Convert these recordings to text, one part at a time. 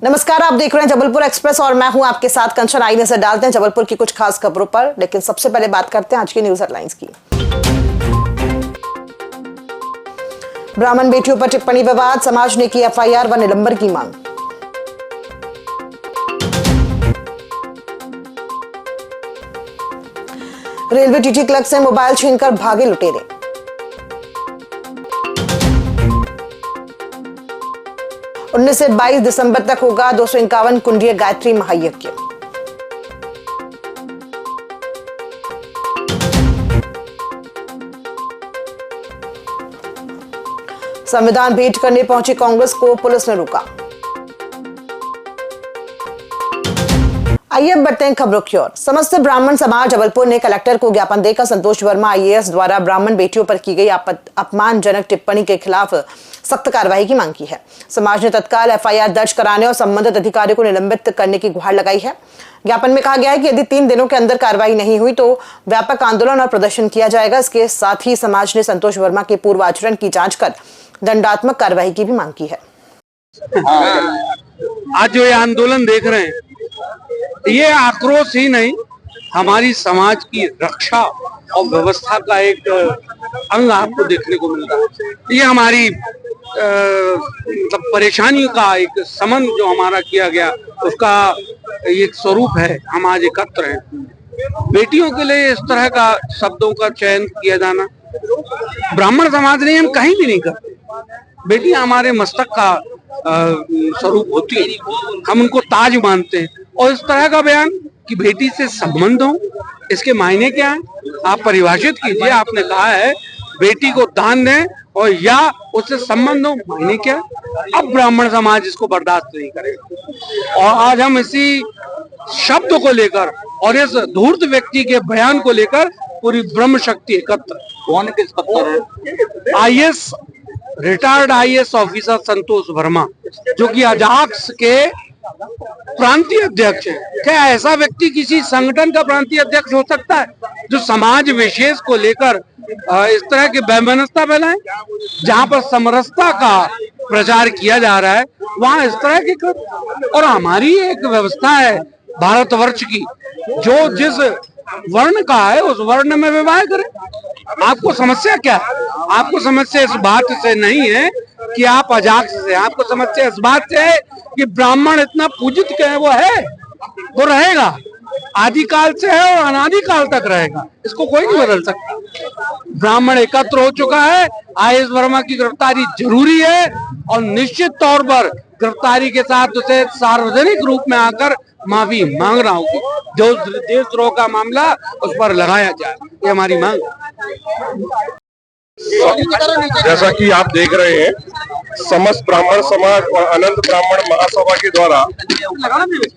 नमस्कार, आप देख रहे हैं जबलपुर एक्सप्रेस और मैं हूं आपके साथ कंचन। आई नजर डालते हैं जबलपुर की कुछ खास खबरों पर, लेकिन सबसे पहले बात करते हैं आज की न्यूज हेडलाइंस की। ब्राह्मण बेटियों पर टिप्पणी विवाद, समाज ने की एफआईआर व निलंबन की मांग। रेलवे टीटी क्लर्क से मोबाइल छीनकर भागे लुटेरे। उन्नीस से 22 दिसंबर तक होगा 251 कुंडीय गायत्री महायज्ञ। संविधान भेंट करने पहुंची कांग्रेस को पुलिस ने रोका। आइए बढ़ते हैं खबरों की ओर। समस्त ब्राह्मण समाज जबलपुर ने कलेक्टर को ज्ञापन देकर संतोष वर्मा आईएएस द्वारा ब्राह्मण बेटियों पर की गई अपमानजनक टिप्पणी के खिलाफ सख्त कार्रवाई की मांग की है। समाज ने तत्काल एफआईआर दर्ज कराने और संबंधित अधिकारी को निलंबित करने की गुहार लगाई है। ज्ञापन में कहा गया है कि यदि 3 दिनों के अंदर कार्रवाई नहीं हुई तो व्यापक आंदोलन और प्रदर्शन किया जाएगा। इसके साथ ही समाज ने संतोष वर्मा के पूर्व आचरण की जांच कर दंडात्मक कार्रवाई की भी मांग की है। आज जो ये आंदोलन देख रहे हैं, ये आक्रोश ही नहीं, हमारी समाज की रक्षा और व्यवस्था का एक अंग आपको देखने को मिल रहा है। ये हमारी मतलब परेशानियों का एक समन जो हमारा किया गया, उसका एक स्वरूप है। हम आज एकत्र हैं। बेटियों के लिए इस तरह का शब्दों का चयन किया जाना, ब्राह्मण समाज ने हम कहीं भी नहीं करते। बेटियां हमारे मस्तक का स्वरूप होती है, हम उनको ताज मानते हैं। और इस तरह का बयान कि बेटी से संबंध हो, इसके मायने क्या है आप परिभाषित कीजिए। आपने कहा है बेटी को दान दें और या उससे संबंध हो, मायने क्या? अब ब्राह्मण समाज इसको बर्दाश्त नहीं करेगा। और आज हम इसी शब्द को लेकर और इस धूर्त व्यक्ति के बयान को लेकर पूरी ब्रह्म शक्ति एकत्र। कौन किस पत्र? आईएएस रिटायर्ड आईएएस ऑफिसर संतोष वर्मा, जो कि अजाक्स के प्रांतीय अध्यक्ष है। क्या ऐसा व्यक्ति किसी संगठन का प्रांतीय अध्यक्ष हो सकता है जो समाज विशेष को लेकर इस तरह की वैमनस्यता फैलाए? जहां पर समरसता का प्रचार किया जा रहा है वहां इस तरह की और हमारी एक व्यवस्था है भारतवर्ष की, जो जिस वर्ण का है उस वर्ण में विवाह करे। आपको समस्या क्या है? आपको समस्या इस बात से नहीं है कि आप अजाक्स से, आपको समस्या इस बात से है कि ब्राह्मण इतना पूजित क्या है, वो है, वो रहेगा, आदिकाल से है और अनादिकाल तक रहेगा। इसको कोई नहीं बदल सकता। ब्राह्मण एकत्र हो चुका है। आईएएस वर्मा की गिरफ्तारी जरूरी है और निश्चित तौर पर गिरफ्तारी के साथ उसे सार्वजनिक रूप में आकर माफी मांग रहा हूँ। जो देशद्रोह का मामला उस पर लगाया जाए, ये हमारी मांग। जैसा कि आप देख रहे हैं, समस्त ब्राह्मण समाज और अनंत ब्राह्मण महासभा के द्वारा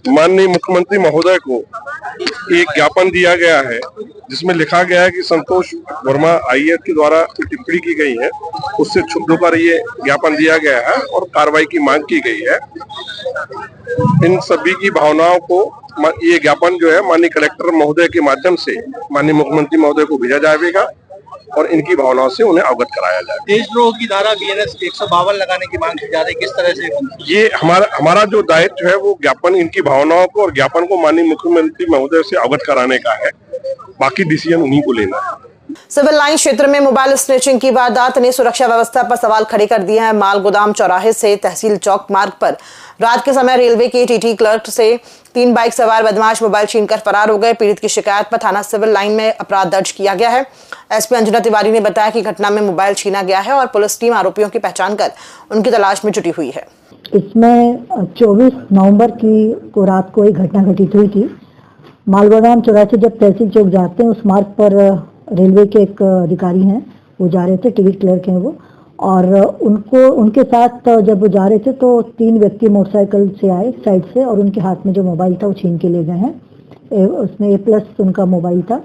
माननीय मुख्यमंत्री महोदय को एक ज्ञापन दिया गया है, जिसमें लिखा गया है कि संतोष वर्मा आईएएस के द्वारा टिप्पणी की गई है, उससे क्षुब्ध होकर ये ज्ञापन दिया गया है और कार्रवाई की मांग की गई है। इन सभी की भावनाओं को ये ज्ञापन जो है माननीय कलेक्टर महोदय के माध्यम से माननीय मुख्यमंत्री महोदय को भेजा जाएगा और इनकी भावनाओं से उन्हें अवगत कराया जाए। देशद्रोह की धारा बीएनएस 152 लगाने की मांग की जा रही है, किस तरह से? ये हमारा जो दायित्व है वो ज्ञापन, इनकी भावनाओं को और ज्ञापन को माननीय मुख्यमंत्री महोदय से अवगत कराने का है। बाकी डिसीजन उन्हीं को लेना है। सिविल लाइन क्षेत्र में मोबाइल स्नैचिंग की वारदात ने सुरक्षा व्यवस्था पर सवाल खड़े कर दिए हैं। माल गोदाम चौराहे से तहसील चौक मार्ग पर रात के समय रेलवे के टीटी क्लर्क से 3 बाइक सवार बदमाश मोबाइल छीनकर फरार हो गए। पीड़ित की शिकायत पर थाना सिविल लाइन में अपराध दर्ज किया गया है। एसपी अंजना तिवारी ने बताया कि घटना में मोबाइल छीना गया है और पुलिस टीम आरोपियों की पहचान कर उनकी तलाश में जुटी हुई है। इसमें 24 नवंबर को रात को एक घटना घटित हुई थी। मालगोदाम चौराहे से जब तहसील चौक जाते हैं, उस मार्ग पर रेलवे के एक अधिकारी हैं, वो जा रहे थे, टिकट क्लर्क हैं वो, और उनके साथ जब वो जा रहे थे तो 3 व्यक्ति मोटरसाइकिल से आए साइड से और उनके हाथ में जो मोबाइल था वो छीन के ले गए हैं। उसमें A+ उनका मोबाइल था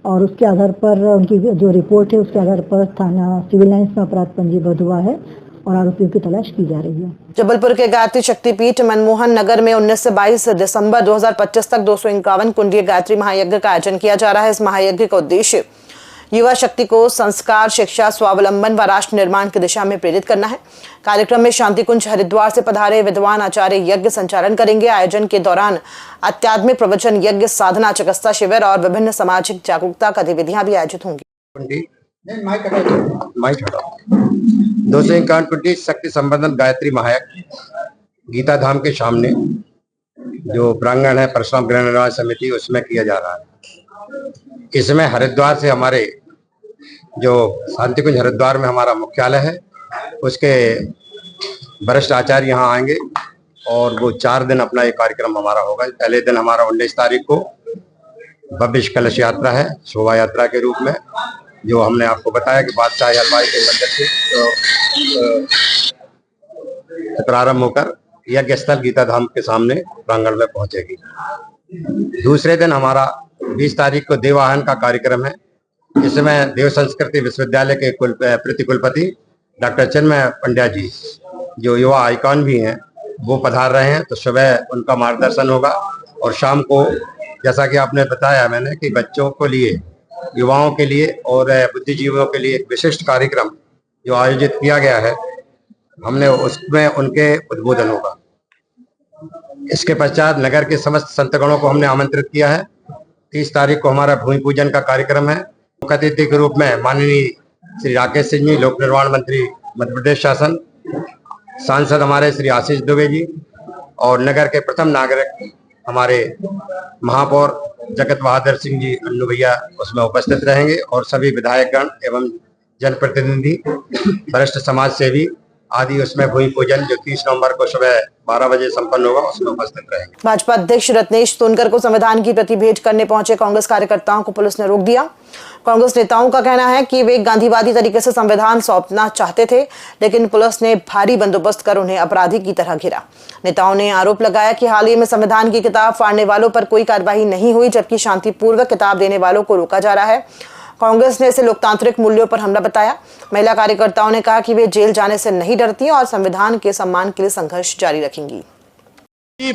और उसके आधार पर उनकी जो रिपोर्ट है उसके आधार पर थाना सिविल लाइंस में अपराध पंजीबद्ध हुआ है और आरोपियों की तलाश की जा रही है। जबलपुर के गायत्री शक्तिपीठ मनमोहन नगर में 19 से 22 दिसंबर 2025 तक 251 कुंडीय गायत्री महायज्ञ का आयोजन किया जा रहा है। इस महायज्ञ का उद्देश्य युवा शक्ति को संस्कार, शिक्षा, स्वावलंबन व राष्ट्र निर्माण की दिशा में प्रेरित करना है। कार्यक्रम में शांति कुंज हरिद्वार से पधारे विद्वान आचार्य यज्ञ संचालन करेंगे। आयोजन के दौरान आध्यात्मिक प्रवचन, यज्ञ, साधना, चिकित्सा शिविर और विभिन्न सामाजिक जागरूकता गतिविधियां भी आयोजित होंगी। 251 शक्ति संवर्धन गायत्री महायज्ञ गीता धाम के सामने जो प्रांगण है परशुराम गृह निर्माण समिति, उसमें किया जा रहा है। इसमें हरिद्वार से हमारे जो शांति कुंज हरिद्वार में हमारा मुख्यालय है, उसके वरिष्ठ आचार्य यहाँ आएंगे और वो 4 दिन अपना ये कार्यक्रम हमारा होगा। पहले दिन हमारा 19 तारीख को भव्य कलश यात्रा है, शोभा यात्रा के रूप में, जो हमने आपको बताया कि बादशाह हलवाई के मंदिर से प्रारंभ होकर यज्ञ स्थल गीता धाम के सामने प्रांगण में पहुंचेगी। दूसरे दिन हमारा 20 तारीख को देवाहन का कार्यक्रम है। इसमें देव संस्कृति विश्वविद्यालय के प्रतिकुलपति डॉक्टर चिन्मय पंड्या जी, जो युवा आइकॉन भी हैं, वो पधार रहे हैं। तो सुबह उनका मार्गदर्शन होगा और शाम को, जैसा कि आपने बताया मैंने, कि बच्चों के लिए, युवाओं के लिए और बुद्धिजीवियों के लिए एक विशिष्ट कार्यक्रम जो आयोजित किया गया है, हमने उसमें उनके उद्बोधन होगा। इसके पश्चात नगर के समस्त संतगणों को हमने आमंत्रित किया है। 30 तारीख को हमारा भूमि पूजन का कार्यक्रम है। मुख्य अतिथि के रूप में माननीय श्री राकेश सिंह जी, लोक निर्माण मंत्री मध्य प्रदेश शासन, सांसद हमारे श्री आशीष दुबे जी और नगर के प्रथम नागरिक हमारे महापौर जगत बहादुर सिंह जी अन्नू भैया उसमें उपस्थित रहेंगे और सभी विधायकगण एवं जनप्रतिनिधि, वरिष्ठ समाज सेवी आदि उसमें भूमि पूजन जो 30 नवंबर को सुबह 12 बजे संपन्न होगा, उसमें उपस्थित रहेंगे। भाजपा अध्यक्ष रत्नेश सोनकर को संविधान की प्रति भेंट करने पहुंचे कांग्रेस कार्यकर्ताओं को पुलिस ने रोक दिया। कांग्रेस नेताओं का कहना है कि वे गांधीवादी तरीके से संविधान सौंपना चाहते थे, लेकिन पुलिस ने भारी बंदोबस्त कर उन्हें अपराधी की तरह घेरा। नेताओं ने आरोप लगाया कि हाल ही में संविधान की किताब फाड़ने वालों पर कोई कार्रवाई नहीं हुई, जबकि शांतिपूर्वक किताब देने वालों को रोका जा रहा है। कांग्रेस ने इसे लोकतांत्रिक मूल्यों पर हमला बताया। महिला कार्यकर्ताओं ने कहा कि वे जेल जाने से नहीं डरती और संविधान के सम्मान के लिए संघर्ष जारी रखेंगी।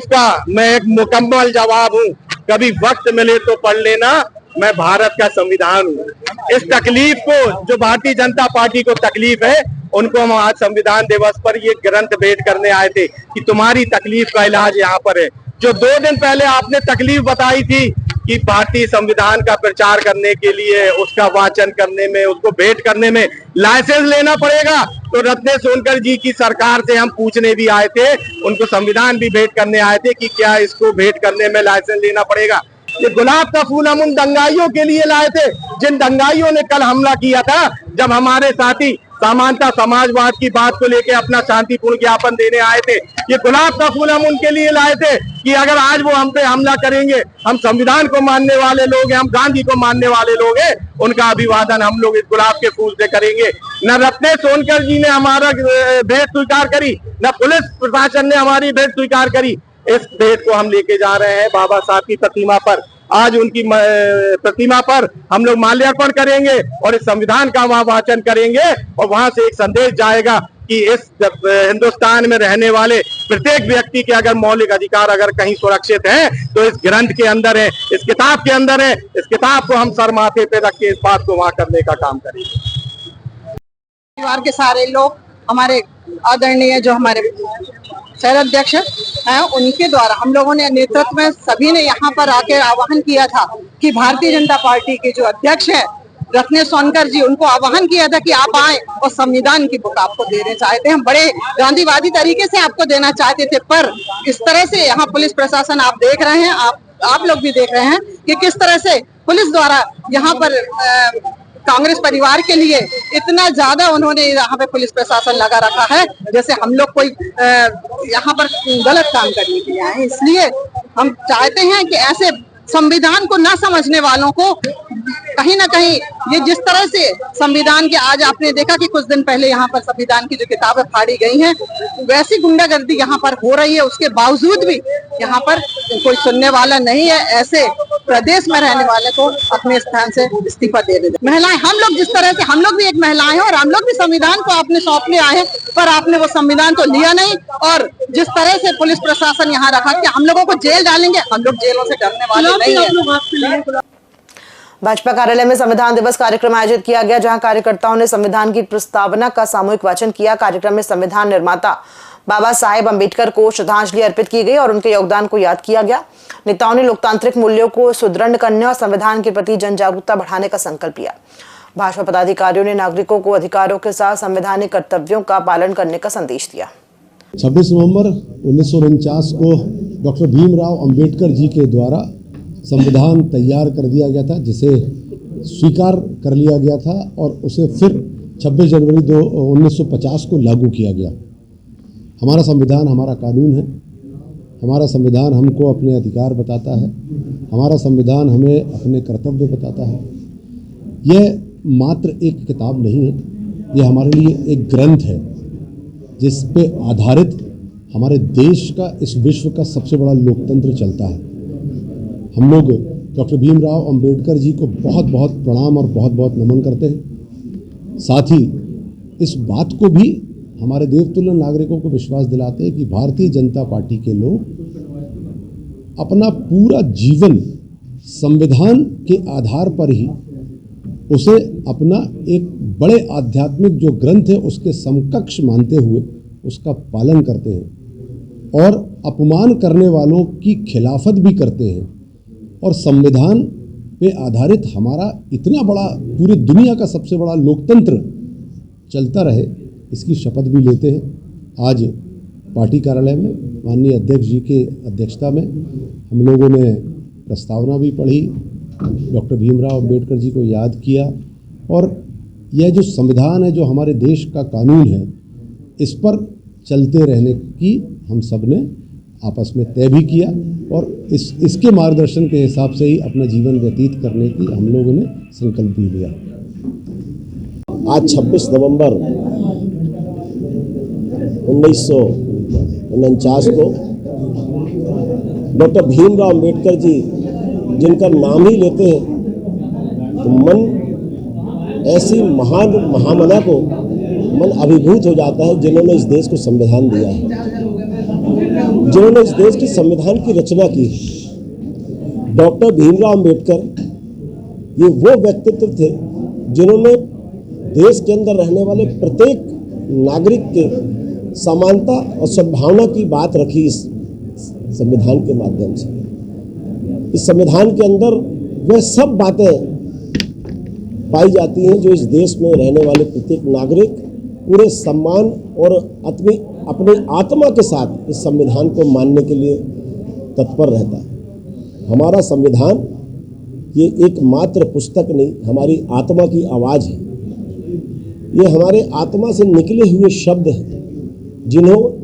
का मैं एक मुकम्मल जवाब हूँ, कभी वक्त मिले तो पढ़ लेना, मैं भारत का संविधान हूँ। इस तकलीफ को, जो भारतीय जनता पार्टी को तकलीफ है, उनको हम आज संविधान दिवस पर ये ग्रंथ भेंट करने आए थे कि तुम्हारी तकलीफ का इलाज यहाँ पर है। जो 2 दिन पहले आपने तकलीफ बताई थी कि भारतीय संविधान का प्रचार करने के लिए, उसका वाचन करने में, उसको भेंट करने में लाइसेंस लेना पड़ेगा, तो रत्नेश सोनकर जी की सरकार से हम पूछने भी आए थे, उनको संविधान भी भेंट करने आए थे कि क्या इसको भेंट करने में लाइसेंस लेना पड़ेगा। ये गुलाब का फूल हम उन दंगाइयों के लिए लाए थे जिन दंगाइयों ने कल हमला किया था, जब हमारे साथी समानता समाजवाद की बात को लेकर अपना शांतिपूर्ण ज्ञापन देने आए थे। ये गुलाब का फूल हम उनके लिए लाए थे कि अगर आज वो हम पे हमला करेंगे, हम संविधान को मानने वाले लोग हैं, हम गांधी को मानने वाले लोग हैं, उनका अभिवादन हम लोग इस गुलाब के फूल से करेंगे। न रत्नेश सोनकर जी ने हमारा भेंट स्वीकार करी, न पुलिस प्रशासन ने हमारी भेंट स्वीकार करी। इस भेंट को हम लेके जा रहे हैं बाबा साहब की प्रतिमा पर। आज उनकी प्रतिमा पर हम लोग माल्यार्पण करेंगे और इस संविधान का वहां वाचन करेंगे और वहां से एक संदेश जाएगा कि इस हिंदुस्तान में रहने वाले प्रत्येक व्यक्ति के अगर मौलिक अधिकार अगर कहीं सुरक्षित हैं तो इस ग्रंथ के अंदर है, इस किताब के अंदर है। इस किताब को हम सर माथे पे रख के इस बात को वहां करने का काम करेंगे। परिवार के सारे लोग, हमारे आदरणीय जो हमारे शहर अध्यक्ष हैं, उनके द्वारा हम लोगों ने नेतृत्व में सभी ने यहाँ पर आकर आह्वान किया था कि भारतीय जनता पार्टी के जो अध्यक्ष हैं रत्नेश सोनकर जी, उनको आह्वान किया था कि आप आए और संविधान की बुक आपको देने चाहते हैं। हम बड़े गांधीवादी तरीके से आपको देना चाहते थे, पर इस तरह से यहाँ पुलिस प्रशासन, आप देख रहे हैं, आप लोग भी देख रहे हैं कि किस तरह से पुलिस द्वारा यहाँ पर कांग्रेस परिवार के लिए इतना ज्यादा उन्होंने यहाँ पे पुलिस प्रशासन लगा रखा है, जैसे हम लोग कोई यहाँ पर गलत काम करने के लिए आए। इसलिए हम चाहते हैं कि ऐसे संविधान को न समझने वालों को कहीं ना कहीं, ये जिस तरह से संविधान के, आज आपने देखा कि कुछ दिन पहले यहाँ पर संविधान की जो किताबें फाड़ी गई हैं, वैसी गुंडागर्दी यहाँ पर हो रही है, उसके बावजूद भी यहाँ पर कोई सुनने वाला नहीं है। ऐसे प्रदेश में रहने वाले को अपने स्थान से इस्तीफा दे देते। महिलाएं, हम लोग जिस तरह से, हम लोग भी एक महिलाएं हैं और हम लोग भी संविधान को आपने सौंपने आए हैं, पर आपने वो संविधान तो लिया नहीं। और जिस तरह से पुलिस प्रशासन यहाँ रखा कि हम लोगों को जेल डालेंगे, हम लोग जेलों से डरने वाले नहीं है। भाजपा कार्यालय में संविधान दिवस कार्यक्रम आयोजित किया गया, जहां कार्यकर्ताओं ने संविधान की प्रस्तावना का सामूहिक वाचन किया। कार्यक्रम में संविधान निर्माता बाबा साहेब अंबेडकर को श्रद्धांजलि अर्पित की गई और उनके योगदान को याद किया गया। नेताओं ने लोकतांत्रिक मूल्यों को सुदृढ़ करने और संविधान के प्रति जन जागरूकता बढ़ाने का संकल्प लिया। भाजपा पदाधिकारियों ने नागरिकों को अधिकारों के साथ संवैधानिक कर्तव्यों का पालन करने का संदेश दिया। 26 नवंबर 1949 को डॉक्टर भीमराव अंबेडकर जी के द्वारा संविधान तैयार कर दिया गया था, जिसे स्वीकार कर लिया गया था और उसे फिर 26 जनवरी 1950 को लागू किया गया। हमारा संविधान हमारा कानून है। हमारा संविधान हमको अपने अधिकार बताता है। हमारा संविधान हमें अपने कर्तव्य बताता है। यह मात्र एक किताब नहीं है, यह हमारे लिए एक ग्रंथ है जिस पे आधारित हमारे देश का, इस विश्व का सबसे बड़ा लोकतंत्र चलता है। हम लोग डॉक्टर भीमराव अंबेडकर जी को बहुत बहुत प्रणाम और बहुत बहुत नमन करते हैं। साथ ही इस बात को भी हमारे देवतुल्य नागरिकों को विश्वास दिलाते हैं कि भारतीय जनता पार्टी के लोग अपना पूरा जीवन संविधान के आधार पर ही उसे अपना एक बड़े आध्यात्मिक जो ग्रंथ है उसके समकक्ष मानते हुए उसका पालन करते हैं और अपमान करने वालों की खिलाफत भी करते हैं और संविधान पे आधारित हमारा इतना बड़ा पूरी दुनिया का सबसे बड़ा लोकतंत्र चलता रहे, इसकी शपथ भी लेते हैं। आज पार्टी कार्यालय में माननीय अध्यक्ष जी के अध्यक्षता में हम लोगों ने प्रस्तावना भी पढ़ी, डॉक्टर भीमराव अंबेडकर जी को याद किया और यह जो संविधान है, जो हमारे देश का कानून है, इस पर चलते रहने की हम सब ने आपस में तय भी किया और इसके मार्गदर्शन के हिसाब से ही अपना जीवन व्यतीत करने की हम लोगों ने संकल्प भी लिया। आज 26 नवंबर 1949 को डॉक्टर भीमराव अंबेडकर जी जिनका नाम ही लेते हैं तो मन ऐसी महान महामना को मन अभिभूत हो जाता है, जिन्होंने इस देश को संविधान दिया है, जिन्होंने इस देश की संविधान की रचना की। डॉक्टर भीमराव अंबेडकर ये वो व्यक्तित्व थे जिन्होंने देश के अंदर रहने वाले प्रत्येक नागरिक के समानता और सद्भावना की बात रखी इस संविधान के माध्यम से। इस संविधान के अंदर वह सब बातें पाई जाती हैं जो इस देश में रहने वाले प्रत्येक नागरिक पूरे सम्मान और अपनी आत्मा के साथ इस संविधान को मानने के लिए तत्पर रहता है। हमारा संविधान ये एक मात्र पुस्तक नहीं, हमारी आत्मा की आवाज़ है। ये हमारे आत्मा से निकले हुए शब्द हैं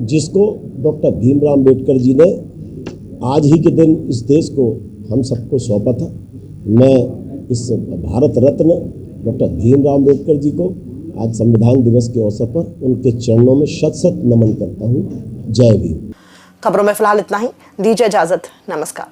जिसको डॉक्टर भीमराव अंबेडकर जी ने आज ही के दिन इस देश को हम सबको सौंपा था। मैं इस भारत रत्न डॉक्टर भीमराव अंबेडकर जी को आज संविधान दिवस के अवसर पर उनके चरणों में शत शत नमन करता हूँ। जय भीम। खबरों में फिलहाल इतना ही। दीजिए इजाजत। नमस्कार।